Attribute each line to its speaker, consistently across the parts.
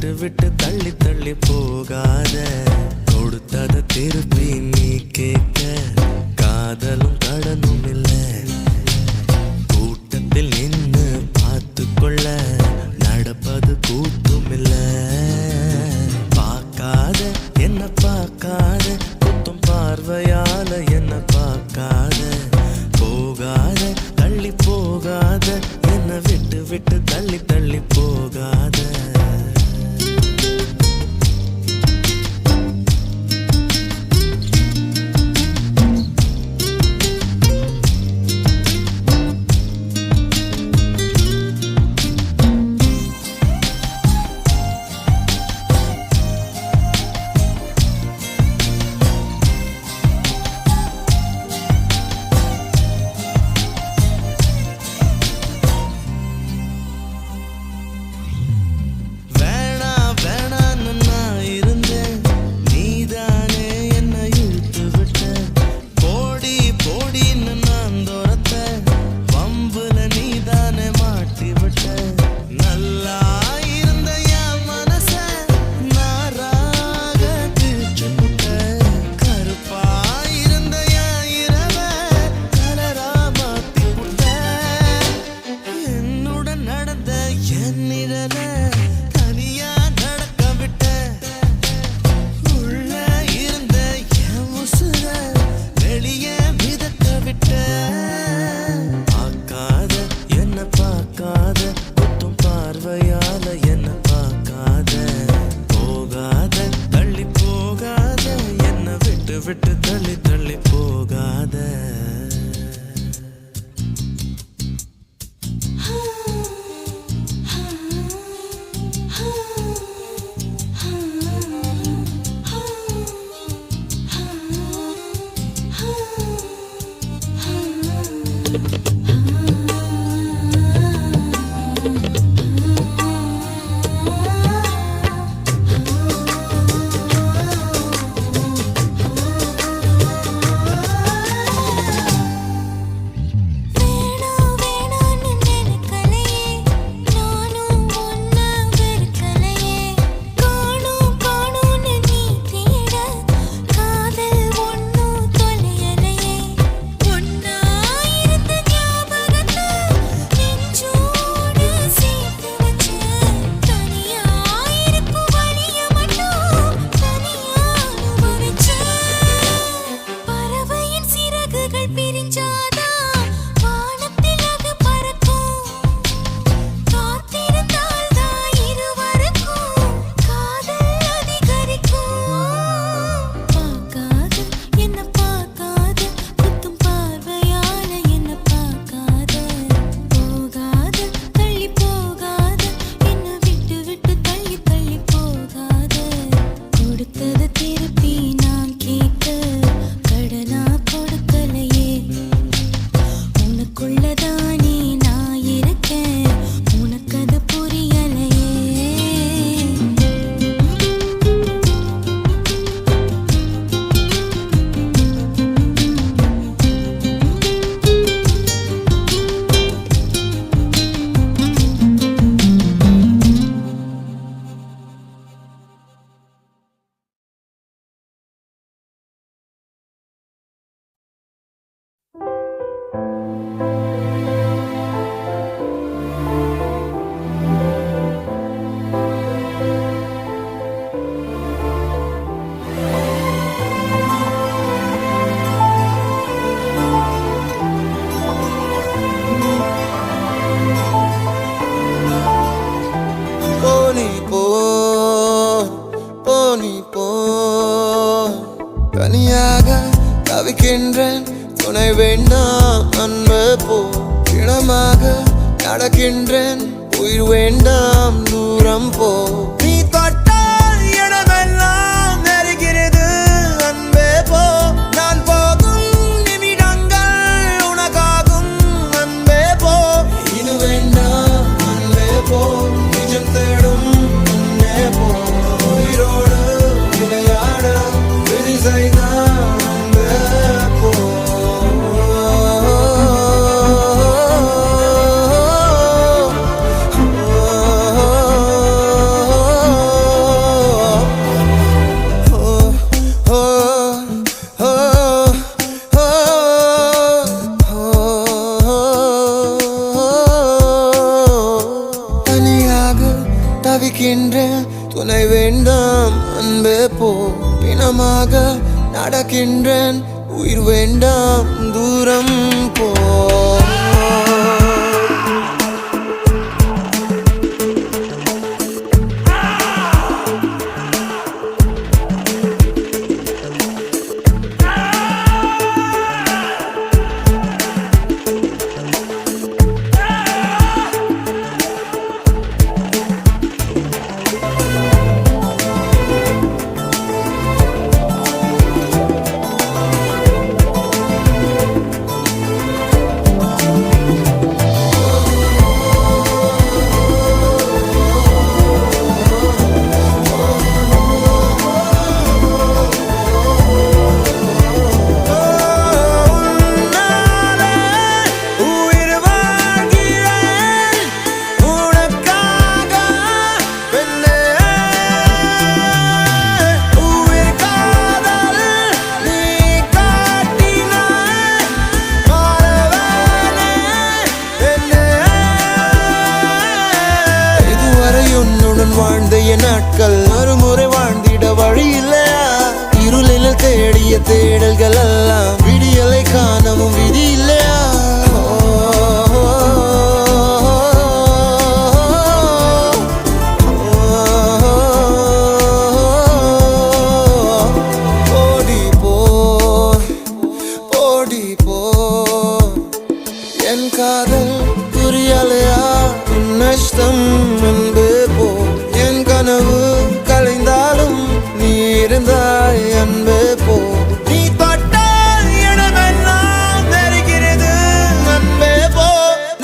Speaker 1: விட்டு விட்டு தள்ளி தள்ளி போகாத கொடுத்தத திருப்பி நீ கேட்க காதலும் கடனும் இல்ல கூட்டத்தில் நின்னு பார்த்து கொள்ள நடப்பது கூத்தும் இல்ல பார்க்காத என்ன பார்க்காத குத்தும் பார்வையால என்ன பார்க்காத போகாத தள்ளி போகாத என்ன விட்டு விட்டு தள்ளி தள்ளி போகாத விட்டு தள்ளி தள்ளி போகாத
Speaker 2: தனியாக தவிக்கின்றேன் துணை வேண்டாம் அன்பு போ இனமாக நடக்கின்றேன் உயிர் வேண்டாம் தூரம் போ நீ தொட்டால் இடமெல்லாம் நெருகிறது அன்பே போ நான் போகும் நிமிடங்கள் உனக்காகும் அன்பே போ இது வேண்டாம் அன்பே போ நிஜம் தேடும் அன்பே போ உயிரோடு விளையாட விதி செய்தான் அன்பே போ தவிக்கின்றேன் துணை வேண்டாம் அன்பே போ பிணமாக நடக்கின்றேன் உயிர் வேண்டாம் தூரம் போ வாழ்ந்த என் நாட்கள் மறுமுறை வாழ்ந்திட வழி இல்லையா இருளில் தேடிய தேடல்கள் எல்லாம் விடியலை காணவும் விதி இல்லையா ஓடி போ ஓடி போ என் காதல் புரியலையா நஷ்டம் அன்பு போ என் கனவு கலைந்தாலும் நீ இருந்தாய் அன்பே போ நீ தொட்டால் இடமெல்லாம் தெரிகிறது அன்பே போ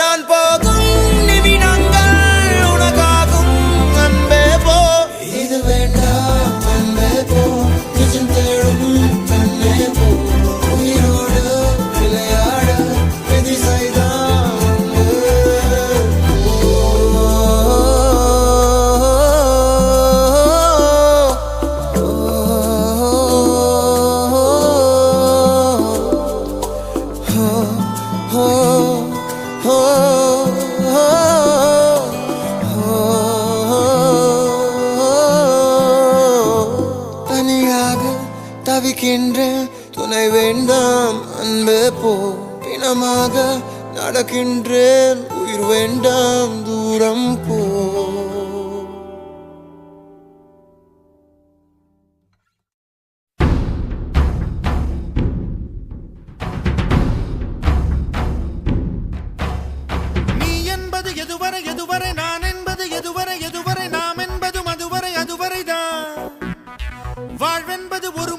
Speaker 2: நான் போகும் நிமிடங்கள் உனக்காகும் அன்பே போ இது வேண்டாம் அன்பே போ நிஜம் தேடும் கண்ணே போ உயிரோடு விளையாட விதி செய்தான் தனியாக தவிக்கின்றேன் துணை வேண்டாம் அன்பே போ பிணமாக நடக்கின்றேன் உயிர் வேண்டாம் தூரம் போ
Speaker 3: எதுவரை எதுவரை நான் என்பது எதுவரை எதுவரை நாம் என்பது மதுவரை அதுவரைதான் வாழ்வென்பது ஒரு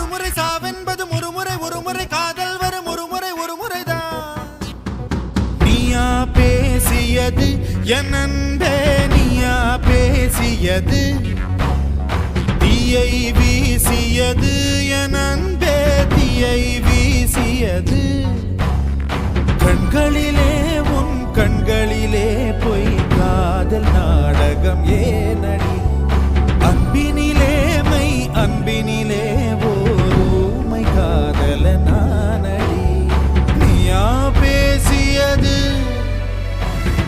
Speaker 3: முறை சாவென்பது ஒரு முறை காதல் வரும் ஒரு முறைதான் நீயா பேசியது என் அன்பே நீயா பேசியது தீயை வீசியது என் அன்பே தீயை வீசியது கண்களிலே உன் கண்களிலே பொய் காதல் நாடகம் ஏனடி அன்பினிலே மை அன்பினிலே ஓமை காதல நானடி நீயா பேசியது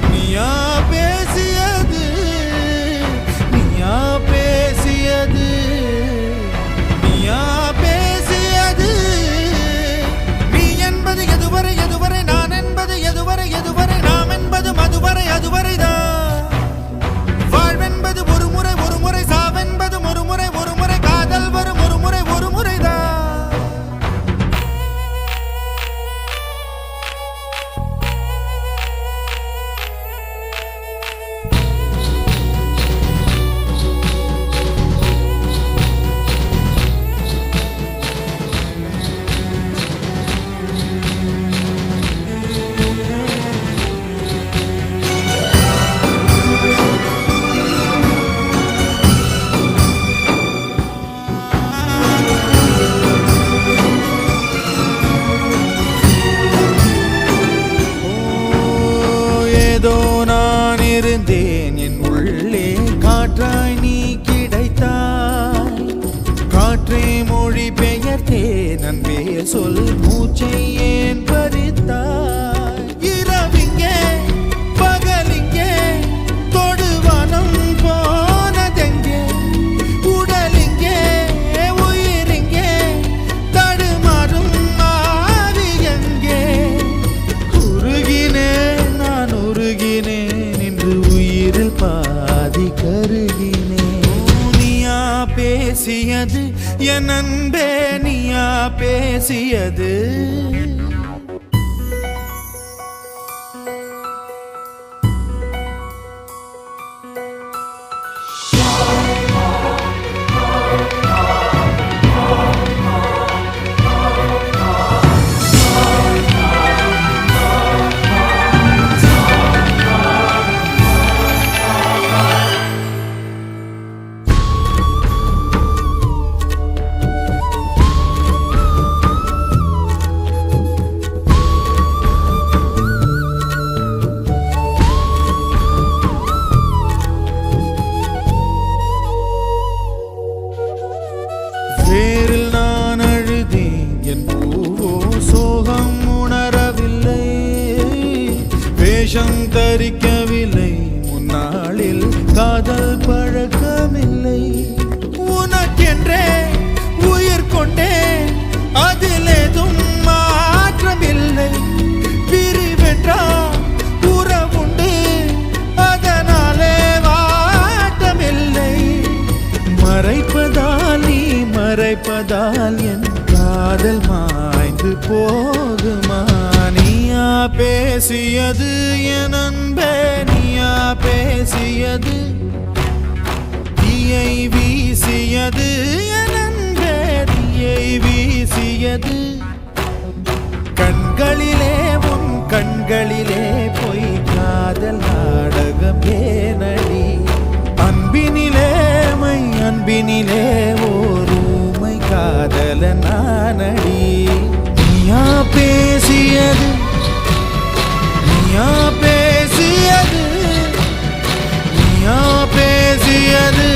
Speaker 3: நீயா பேசியது நீயா பேசியது நீயா பேசியது நீ என்பது எதுவரை எதுவரை நான் என்பது எதுவரை எதுவரை நாம் என்பது மதுவரை அதுவரைதான் வாழ்வென்பது ஒரு முறை சாவென்பது ஒரு முறை காதல் வரும் ஒரு முறைதான் ஏதோ நான் இருந்தேன் என் உள்ளே காற்றாய் நீ கிடைத்தாய் காற்றை மொழி பெயர்த்தேன் அன்பே சொல் மூச்சை ஏன் பறித்தாய் இரவிங்கே பகலிங்கே தொடுவனம் போ என் அன்பே நீயா பேசியது வேரில் நான் அழுதேன் என் பூவோ சோகம் உணரவில்லை வேஷம் தரிக்கவில்லை முன்னாளில் காதல் பழக்கமில்லை உனக்கென்றே உயிர் கொண்டேன் அதில் ஏதும் மாற்றமில்லை பிரிவென்றால் உறவுண்டு அதனாலே வாட்டமில்லை மறைப்பதால் நீ மறைப்பதால் என் காதல் மாய்ந்து போகுமா நீயா பேசியது என் அன்பே நீயா பேசியது தீயை வீசியது என் அன்பே தீயை வீசியது கண்களிலே உன் கண்களிலே பொய் காதல் நாடகம் ஏனடி அன்பினிலே மை அன்பினிலே ஓருமை காதல நானடி நீயா பேசியது நீயா பேசியது நீயா பேசியது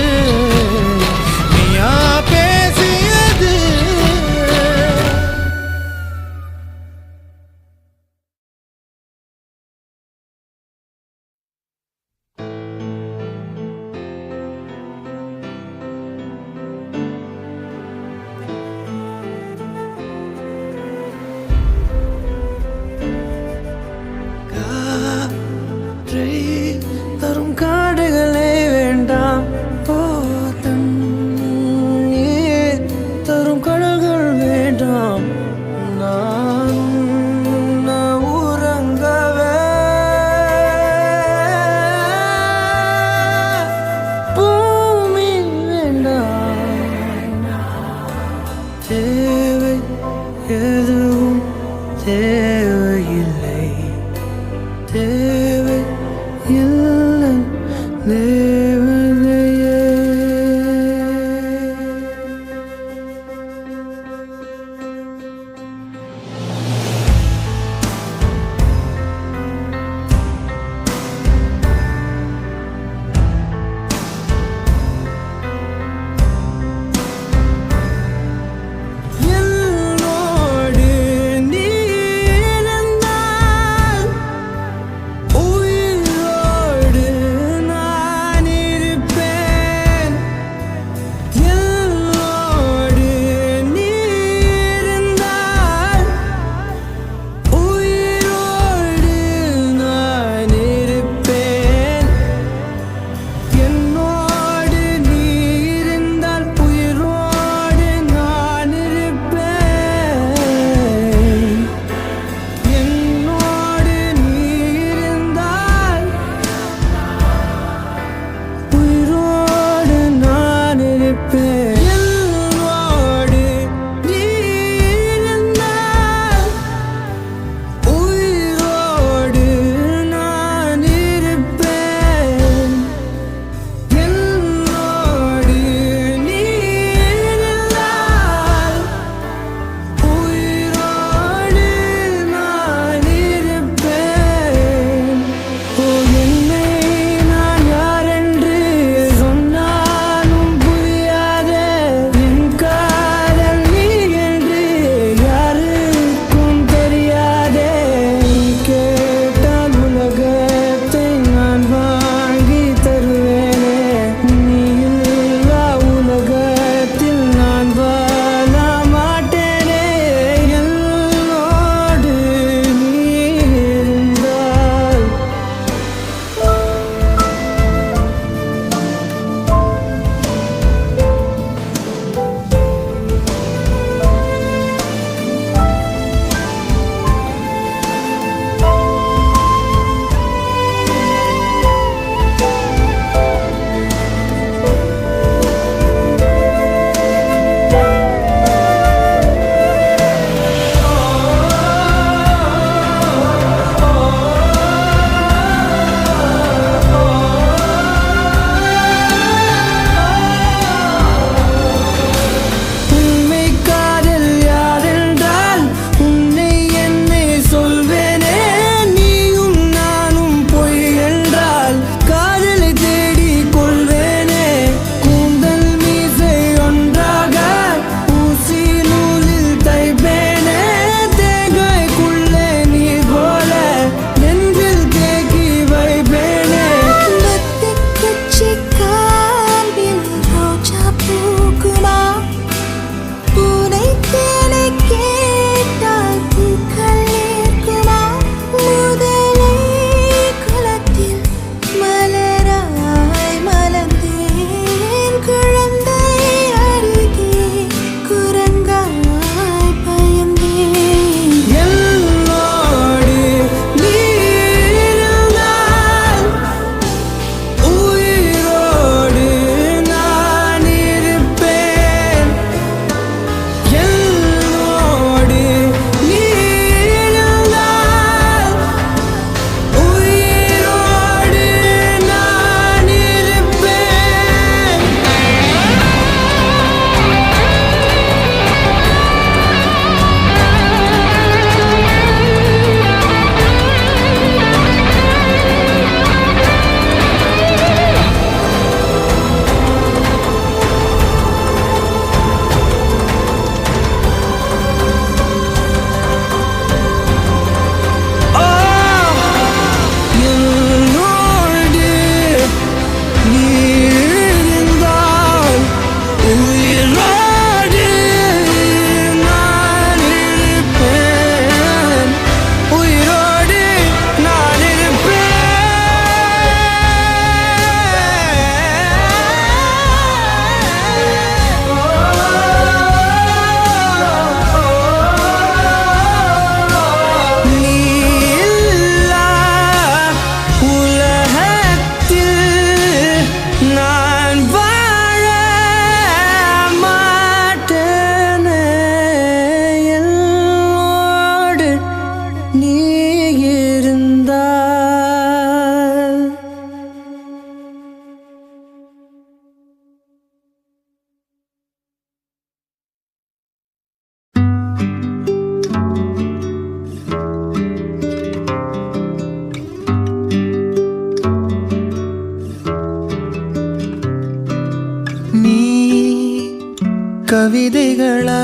Speaker 3: கவிதைகளா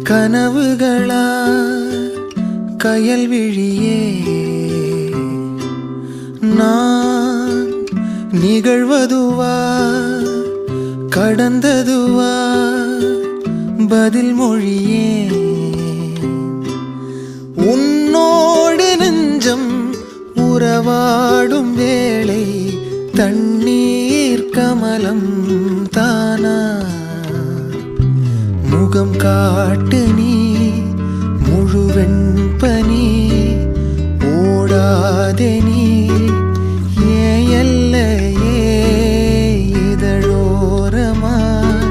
Speaker 3: கனவுகளா கயல் விழியே நான் நிகழ்வதுவா கடந்ததுவா பதில் மொழியே உன்னோடு நெஞ்சம் உறவாடும் வேளை தண்ணீர் கமலம் தானா முகம் காட்டு நீ முழுவெண் பனி ஓடாதே நீ ஏல்லையே இதழோரமாய்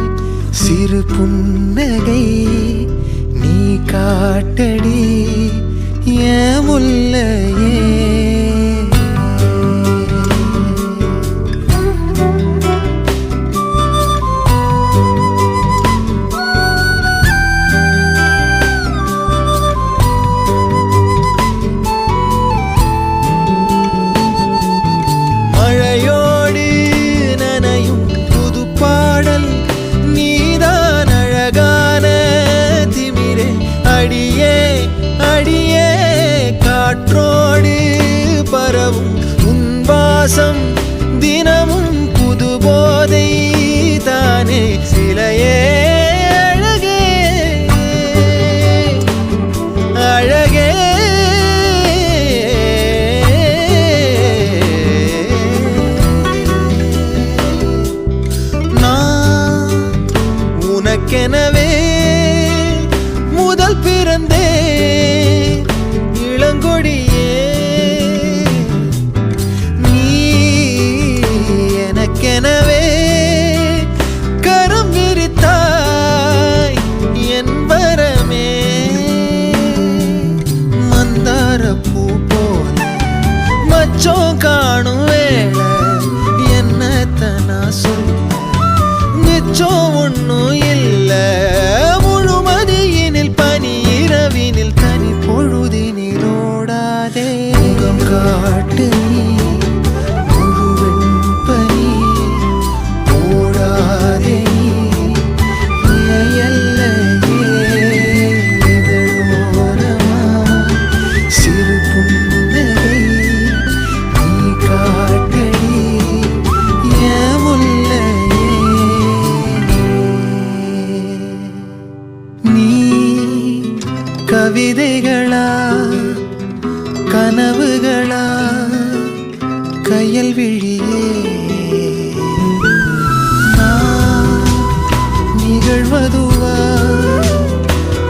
Speaker 3: சிறு புன்னகை நீ காட்டடி ஏன் முல்லையே உன்வாசம் தினமும் புது போதை தானே சிலையே அழகே அழகே நான் உனக்கெனவே முதல் பிறந்தே இளங்கொடியே எனவே கரம் விரித்தாய் என் வரமே மந்தார பூ போல மச்சம் காணும் வேளை என்னத்தனா சொல்ல மிச்சம் ஒன்னும் இல்ல முழுமதியினில் பனி இரவினில் தனி பொழுதினில் ஓடாதே முகம் காட்டு கவிதைகளா கனவுகளா கயல் விழியே நான் நிகழ்வதுவா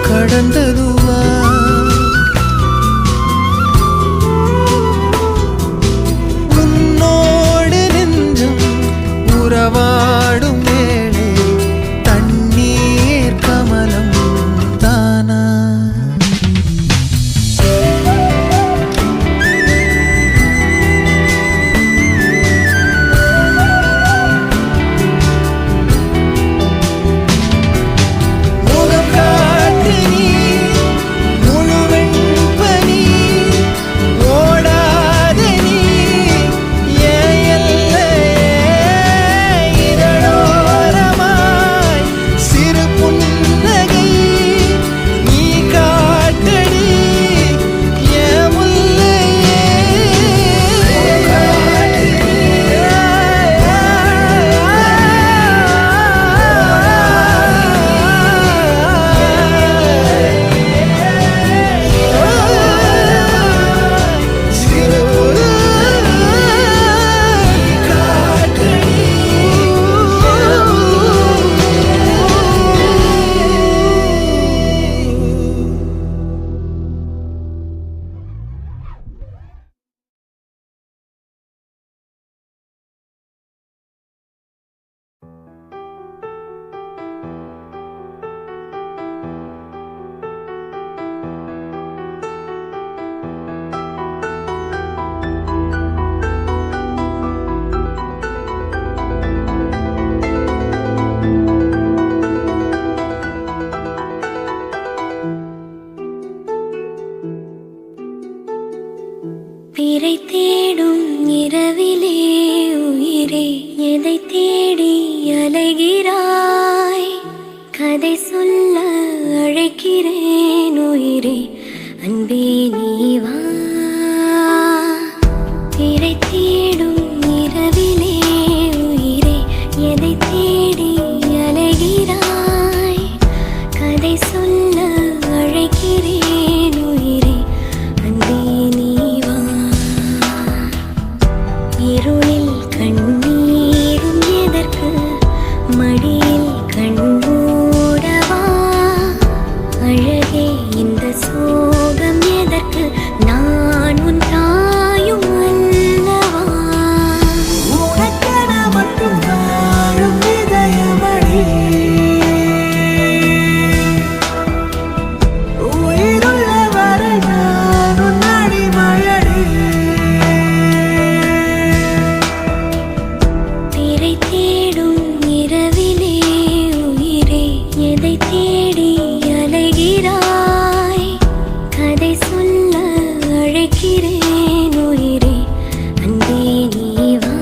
Speaker 3: கடந்ததுவா உன்னோடு நெஞ்சம் உறவாடும் வேளை தண்ணீர் கமலம் தானா
Speaker 4: பிறை தேடும் இரவிலே உயிரே எதை தேடி அலைகிறாய்? கதை சொல்ல அழைக்கிறேன் உயிரே அன்பே நீ வா திரை தேடும் இரவிலே உயிரே எதை தேடி அலைகிறாய் கதை சொல்ல அழைக்கிறேன் உயிரே அன்பே நீ வா இருளில் கண்ணீரும் எதற்கு மடியில் கண்மூடவா அழகே இந்த சோகம் எதற்கு நான் உன் தாயும் அல்லவா
Speaker 3: உனக்கென மட்டும் வாழும் இதயமடி உயிருள்ள வரை நான் உன் அடிமையடி
Speaker 4: திரை தேடும் இரவிலே உயிரே எதை தேடி அலைகிறாய் கதை சொல்ல அழைக்கிறேன் உயிரே அன்பே நீ வா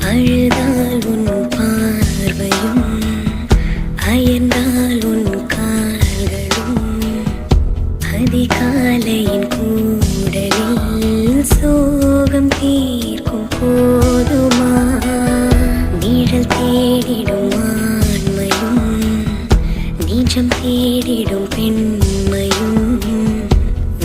Speaker 4: அழுதால் உன் பார்வையும் அயர்ந்தால் உன் கால்களும் அதிகாலையின் கூடலில் சோகம் தீர்க்கும் போதுமா நிழல் தேடிடும் ஆண்மையும் நிஜம் தேடிடும் பெண்மையும்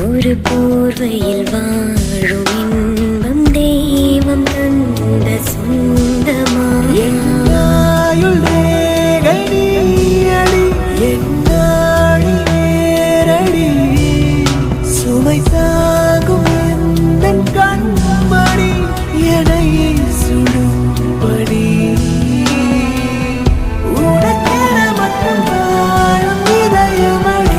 Speaker 4: ஒரு போர்வையில் வாழும் இன்பம் தெய்வம் தந்த சொந்தமா
Speaker 3: என்னாயுள் ரேகை நீயடி என்னாடி நேரடி சுமை தாங்கும் எந்தன் கண்மணி என்னை சுடும்படி உனக்கென மட்டும் வாழும் இதயமடி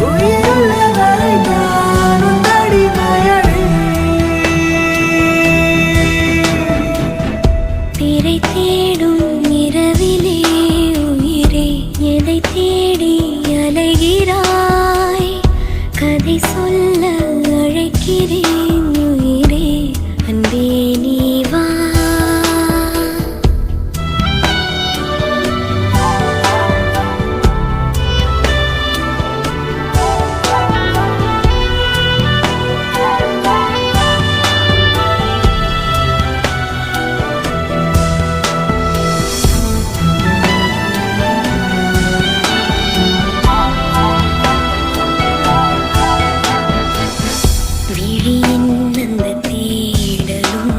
Speaker 3: உயிருள்ள வரை நான் உன் அடிமையடி
Speaker 4: திரை தேடும் இரவிலே உயிரே எதை தேடி அலைகிறாய் கதை சொல்ல அழைக்கிறேன் உயிரே அன்பே நீ வா விழியின் அந்த தேடலும்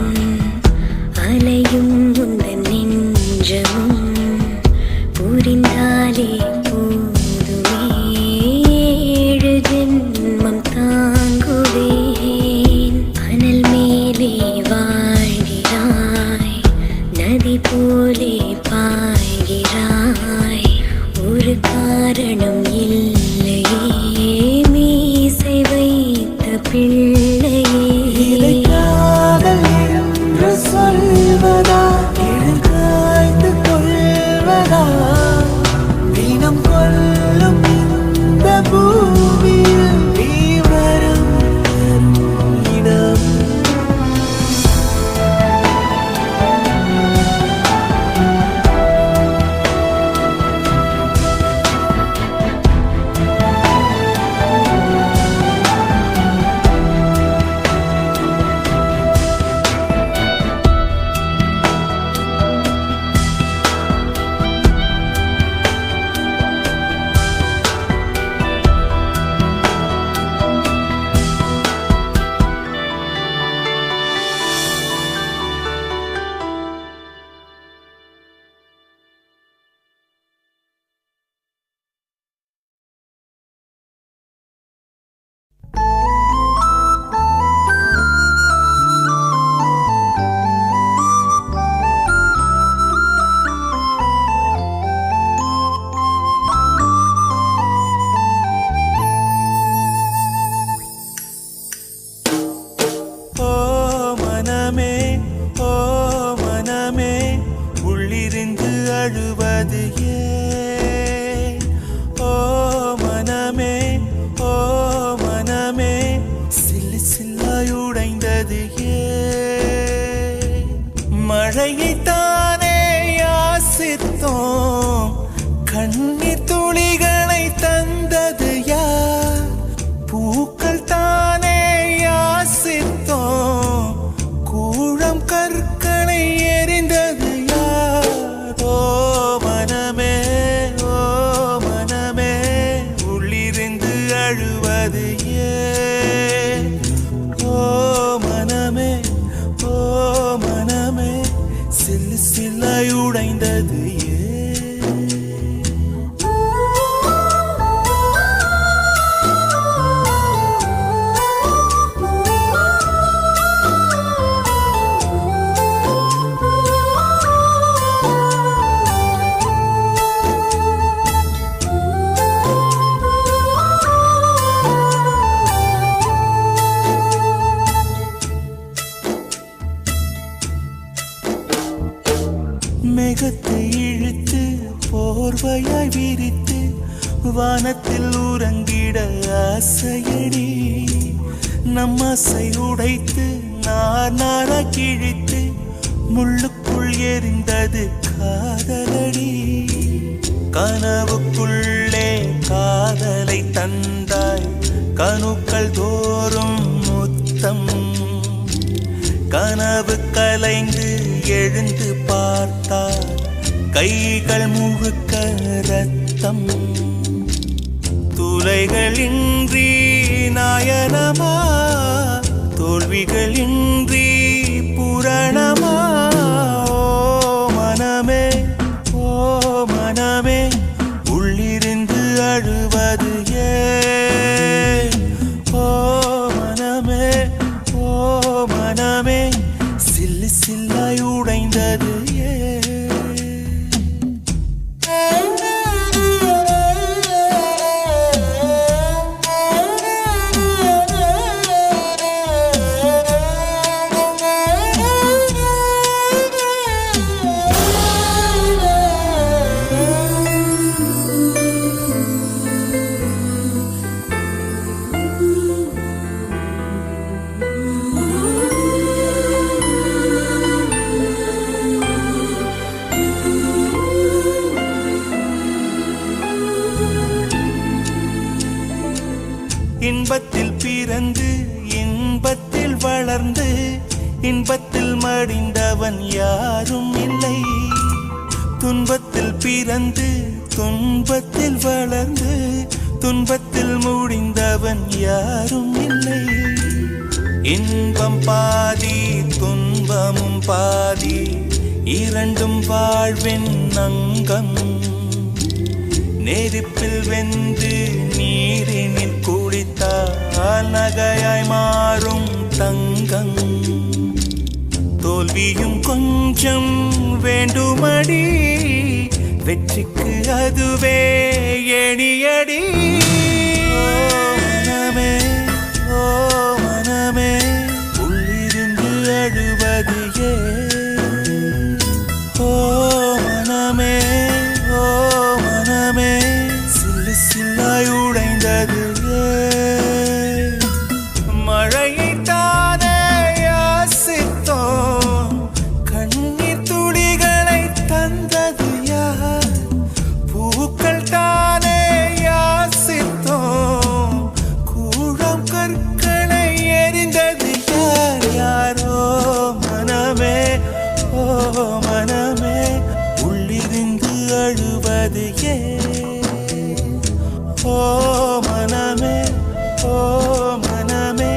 Speaker 4: அலையும் உந்தன் நெஞ்சமும் புரிந்தாலே போதுமே ஏழு ஜென்மம் தாங்குவேன் அனல் மேலே வாழ்கிறாய் நதி போலே பாய்கிறாய் ஒரு காரணம் இல்லையே மீசை வைத்த பிள்ளையே
Speaker 3: இதை காதல் என்று சொல்வதா இதில் காய்ந்து கொள்வதா தினம் கொல்லும் இந்த பூமியில் நீ வரும் இடம்
Speaker 1: அழுவது ஏன்? ஓ மனமே, ஓ மனமே, சில்லு சில்லாய் உடைந்தது ஏன்? மழையை தானே யாசித்தோம், கண்ணீர் துளிகளை தந்தது யார்? பூக்கள் தானே யாசித்தோம், கூழம் கற்களை எறிந்தது யார்? ஓ மனமே, ஓ மனமே, உள்ளிருந்து அழுவது ஏன்? ஓ மனமே, ஓ மனமே, சில்லு சில்லாய் உடைந்தது ஏன்? மேகத்தை இழுத்து போர்வையாய் விரித்து வானத்தில் உறங்கிட ஆசையடி, நம் ஆசை உடைத்து நார் நாரா கிழித்து முள்ளுக்குள் எரிந்தது காதலடி. கனவுக்குள்ளே காதலை தந்தாய், கணுக்கள் தோறும் முத்தம். கனவு கலைந்து எழுந்து பார்த்தார், கைகள் முழுக்க ரத்தம். துளைகளின்றி நாயனமா, தோல்விகளின்றி புரணமா? ஓ மனமே, ஓ மனமே, உள்ளிருந்து அழுவது ஏன்? ஓ மனமே, ஓ மனமே, சில்லு சில்லாய் உடைந்தது ஏன்? இன்பத்தில் பிறந்து இன்பத்தில் வளர்ந்து இன்பத்தில் மடிந்தவன் யாரும் இல்லை. துன்பத்தில் பிறந்து துன்பத்தில் வளர்ந்து துன்பத்தில் முடிந்தவன் யாரும் இல்லை. இன்பம் பாதி துன்பமும் பாதி, இரண்டும் வாழ்வின் அங்கம். நெருப்பில் வெந்து நீரினில் குளித்தால் நகையாய் மாறும் தங்கம். தோல்வியும் கொஞ்சம் வேண்டுமடி, வெற்றிக்கு அதுவே எணியடி. ஓ மனமே, ஓ மனமே, உள்ளிருந்து அழுவது ஏன்? ஓ மனமே, ஓ மனமே, சில்லு சில்லாய் உடைந்தது ஏன்? மழையை தானே யாசித்தோம், கண்ணீர் துளிகளை தந்தது யார்? பூக்கள் தானே யாசித்தோம், கூழம் கற்களை எறிந்தது யார்? யாரோ மனமே, ஓ மனமே, உள்ளிருந்து அழுவது ஏன்? ஓ மனமே, ஓ மனமே.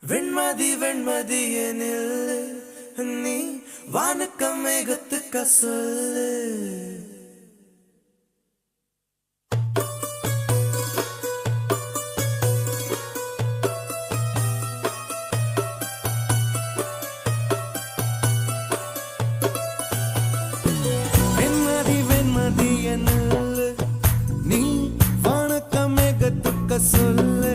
Speaker 1: வெண்மதி வெண்மதி எனில் நீ வானுக்க மேகத்துக்க சொல்லு. வெண்மதி வெண்மதி எனில் நீ வானுக்க மேகத்துக்க சொல்லு.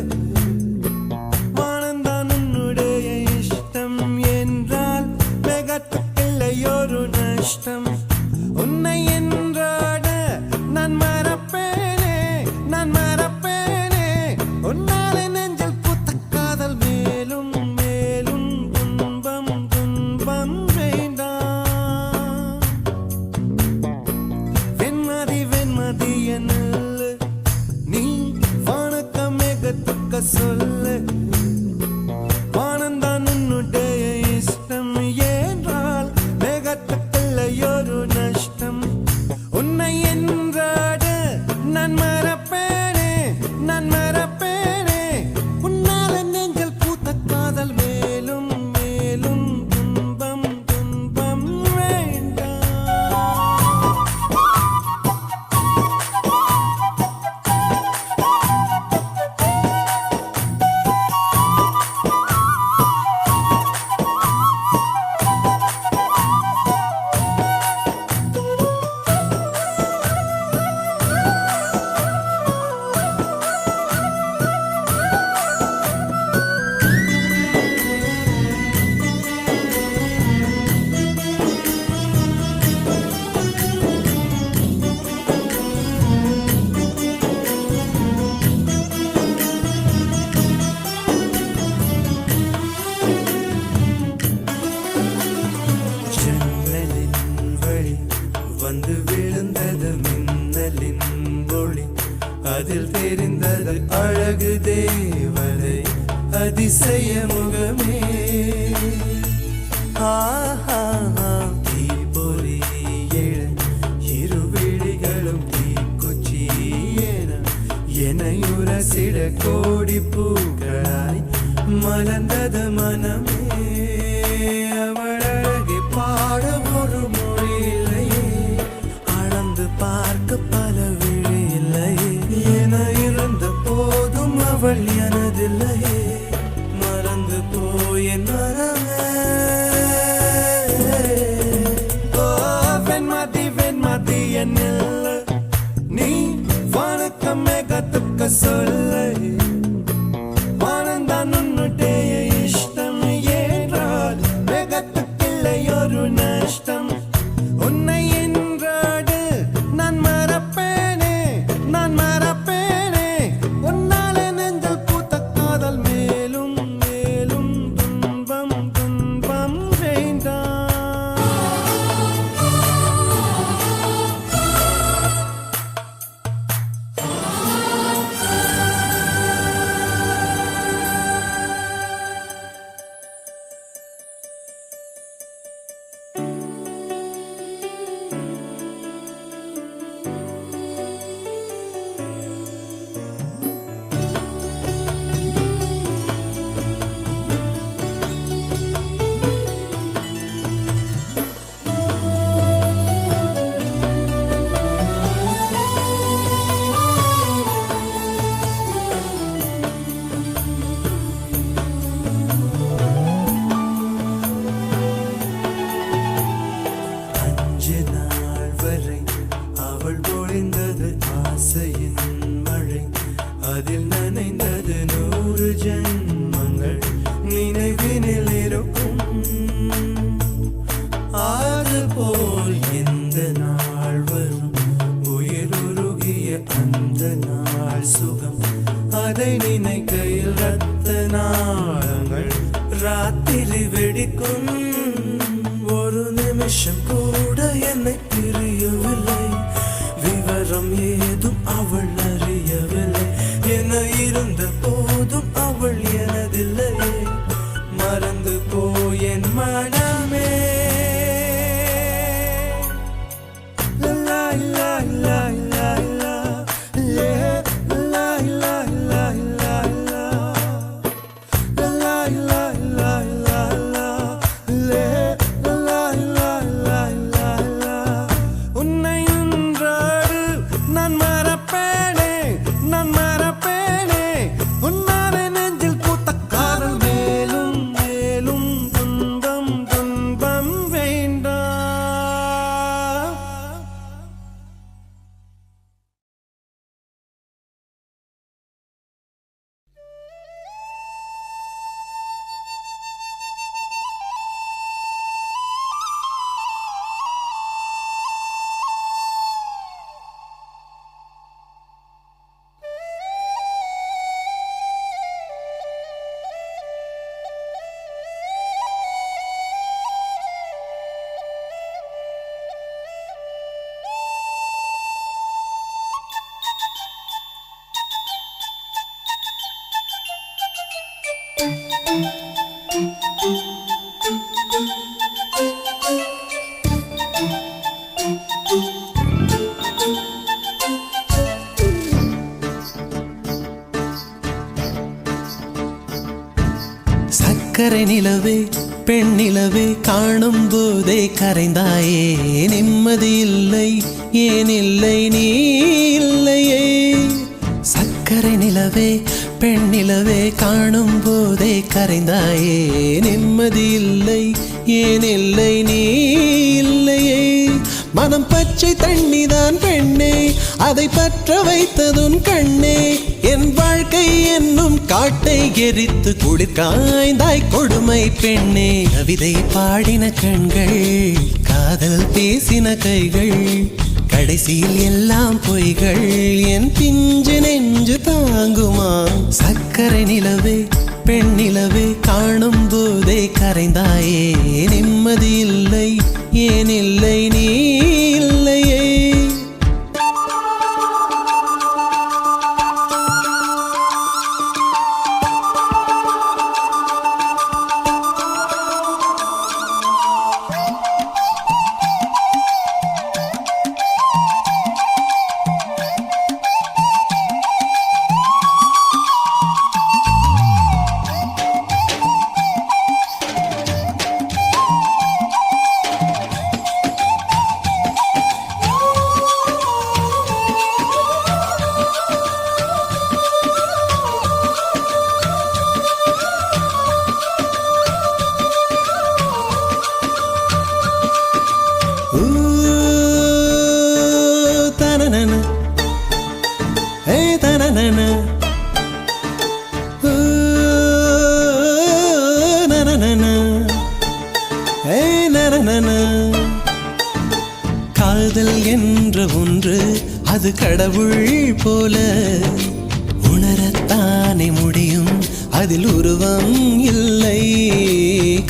Speaker 1: உன்னை என்றாட நான் மறப்பேனே, நான் மறப்பேனே. உன்னாலே நெஞ்சில் பூத்த காதல் மேலும் மேலும் துன்பம் துன்பம் வேண்டாம். வெண்மதி வெண்மதி எனில் நீ வானுக்க மேகத்துக்க சொல்லு. வானந்தான் உன்னுடைய இஷ்டம் என்றால் ஒரு நஷ்டம். உன்னை என்றாட நான் மறப்பேனே, நான் மறப்பேனே. உன்னால நெஞ்சல் பூத்த காதல் மேலும் மேலும் துன்பம் துன்பம் வேண்டாம். வந்து விழுந்தது மின்னலின் ஒளி, அதில் தெரிந்தது அழகு தேவதை அதிசய முகமே. தீபொறி எழ இரு விழிகளும் தீக்குச்சி எனையுரசிட கோடி பூக்களாய் மலர்ந்தது மனமே. அவள் அழகை பாட ஒரு மொழி இல்லையே, அளந்து பார்க்க பல விழி இல்லையே. என இருந்த போதும் அவள் எனதில்லையே, மறந்து போயின் மனமே. ஓ வெண்மதி வெண்மதி என்னில் நீ வானுக்க மேகத்துக்க சொல்லு. வானந்தான் உன்னுடைய இஷ்டம் என்றால் மேகத்துக்கில்லை ஒரு நஷ்டம். உன்னை என்றாடு நான் மறப்பேனே, நான் மறப்பேனே. உன்னாலே நெஞ்சல் பூத்த காதல் மேலும் மேலும் துன்பம் துன்பம் வேண்டாம். அதில் நனைந்தது 100 ஜென்மங்கள் நினைவினில் இருக்கும். அதுபோல் எந்த நாள் வரும் உயிருருகிய அந்த நாள் சுகம். அதை நினைக்கையில் ரத்த நாளங்கள் ராத்திரி வெடிக்கும். ஒரு நிமிஷம் கூட என்னை பிரியவில்லை, விவரம் ஏதும் அவள் அறியவில்லை. என இருந்த போதும் அவள் எனதில்லையே, மறந்து போயென் மனமே. லா லா லா லா லா லா லா லா லா லா லா லா. மறப்பேனே நான் மறப்பேனே உன்னாலே நெஞ்சில் பூத்த காதல் மேலும் மேலும் துன்பம் துன்பம் வேண்டாம். சக்கரை நிலவே பெண் நிலவே காணும் போதே கரைந்தாயே நிம்மதி இல்லை ஏன் இல்லை நீ இல்லையே. சக்கரை நிலவே பெண் நிலவே காணும் போதே கரைந்தாயே நிம்மதி இல்லை ஏன் இல்லை நீ இல்லையே. மனம் பச்சை தண்ணிதான் பெண்ணே அதை பற்ற வைத்ததுன் கண்ணே என் வாழ்க்கை என்னும் காட்டை எரித்து குளிர் காய்ந்தாய் கொடுமை பெண்ணே. கவிதை பாடின கண்கள் காதல் பேசின கைகள் கடைசியில் எல்லாம் பொய்கள் என் பிஞ்சு நெஞ்சு தாங்குமா. சக்கரை நிலவே பெண் நிலவே காணும் போதே கரைந்தாயே நிம்மதி இல்லை ஏன் இல்லை நீ இல்லையே. காதல் என்ற ஒன்று அது கடவுள் போல உணரத்தானே முடியும் அதில் உருவம் இல்லை.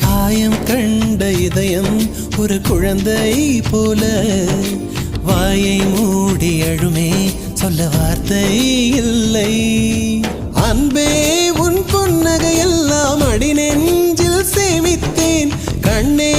Speaker 1: காயம் கண்ட இதயம் ஒரு குழந்தை போல வாயை மூடி அழுமே சொல்ல வார்த்தை இல்லை. அன்பே உன் புன்னகை எல்லாம் அடி நெஞ்சில் சேமித்தேன் கண்ணே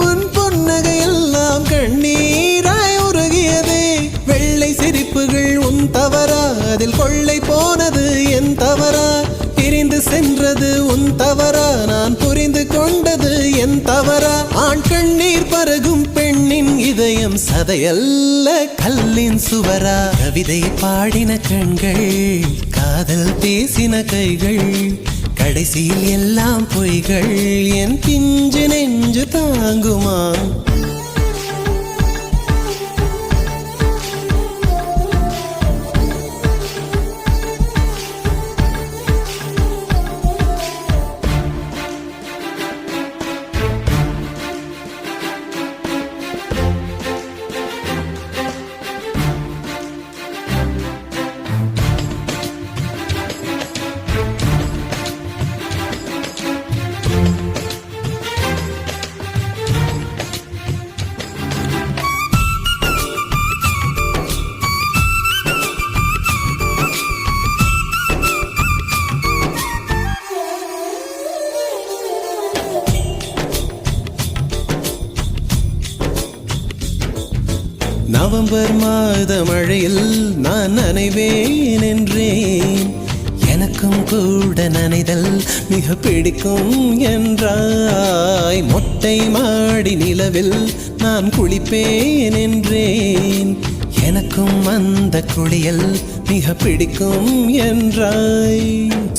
Speaker 1: உன் புன்னகை எல்லாம் கண்ணீராய் உருகியதே. வெள்ளை சிரிப்புகள் உன் தவறா அதில் கொள்ளை போனது என் தவறா பிரிந்து சென்றது உன் தவறா நான் புரிந்து கொண்டது என் தவறா. ஆண் கண்ணீர் பருகும் பெண்ணின் இதயம் சதையல்ல கல்லின் சுவரா. கவிதை பாடின கண்கள் காதல் பேசின கைகள் கடைசியில் எல்லாம் பொய்கள் என் பிஞ்சு நெஞ்சு தாங்குமா. நவம்பர் மாத மழையில் நான் நனைவேன் என்றேன் எனக்கும் கூட நனைதல் மிக பிடிக்கும் என்றாய். மொட்டை மாடி நிலவில் நான் குளிப்பேன் என்றேன் எனக்கும் அந்த குளியல் மிக பிடிக்கும் என்றாய்.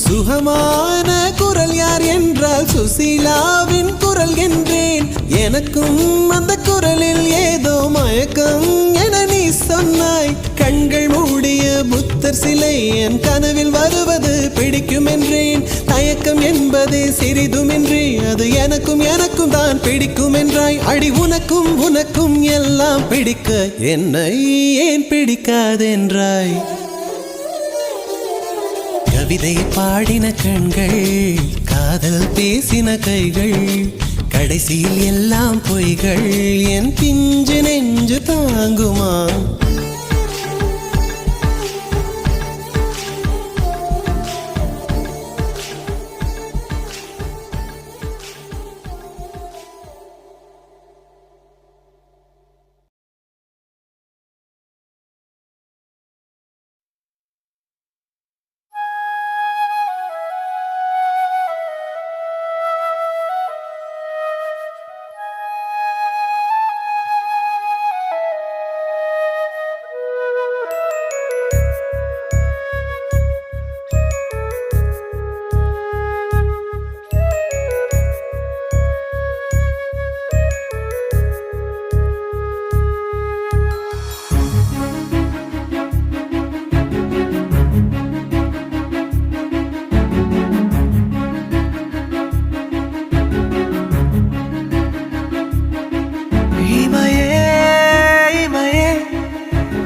Speaker 1: சுகமான குரல் யார் என்றால் சுசீலாவின் குரல் என்றேன். எனக்கும் அந்த குரலில் ஏதோ மயக்கம் என நீ சொன்னாய். கண்கள் மூடிய புத்தர் சிலை என் கனவில் வருவது பிடிக்கும் என்றேன். தயக்கம் என்பதே சிறிதுமின்றி அது எனக்கும் எனக்கும் தான் பிடிக்கும் என்றாய். அடி உனக்கும் உனக்கும் எல்லாம் பிடிக்க என்னை ஏன் பிடிக்காதென்றாய். கவிதை பாடின கண்கள், காதல் பேசின கைகள், கடைசியில் எல்லாம் பொய்கள். என் பிஞ்சு நெஞ்சு தாங்குமா?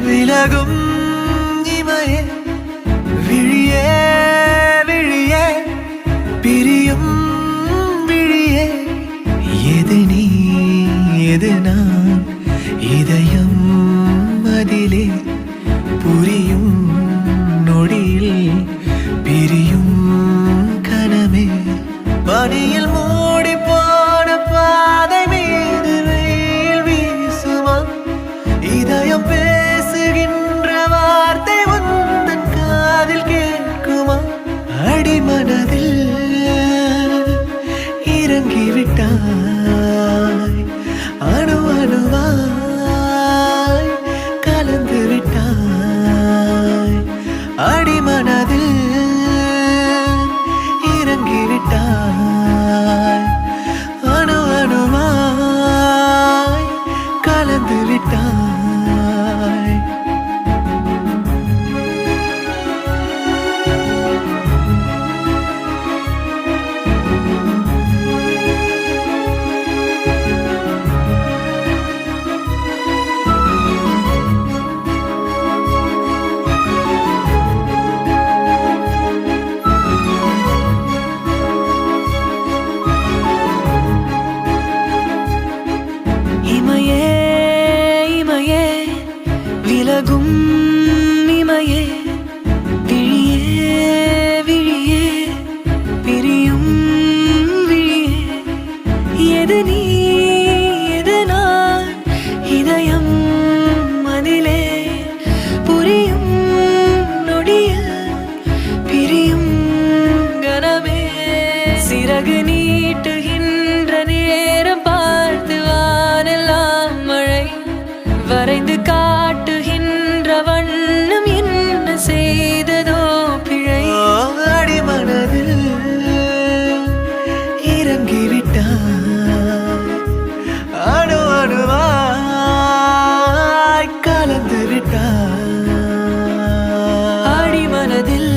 Speaker 3: விலகும் இமையே விழியே விழியே பிரியும் விழியே. எது நீ எது நான் இதயம் அதிலே புரியும் நொடியில் பிரியும் கனமே. பனியில் மூடி போன பாதை மீது வெயில் வீசுமா? இதயம் பேசுகின்ற வார்த்தை உந்தன் காதில் கேட்குமா? அடிமனதில் இறங்கிவிட்டாய், அணு அணுவாய் கலந்து விட்டாய். அடிமனதில் இறங்கிவிட்டாய், அணு அணுவாய் கலந்து விட்டாய். விலகும் இமையே விழியே விழியே பிரியும் விழியே. எது நீ எது நான் இதயம் அதிலே புரியும் நொடியில் பிரியும் கனமே. சிறகு நீட்டுகின்ற நேரம் பார்த்து வானெல்லாம் மழை வரைந்து காட்டுகின்ற வண்ணம் என்ன செய்ததோ பிழை. அடிமனதில் இறங்கிவிட்டாய், அணு அணுவாய் கலந்து விட்டாய். அடிமனதில்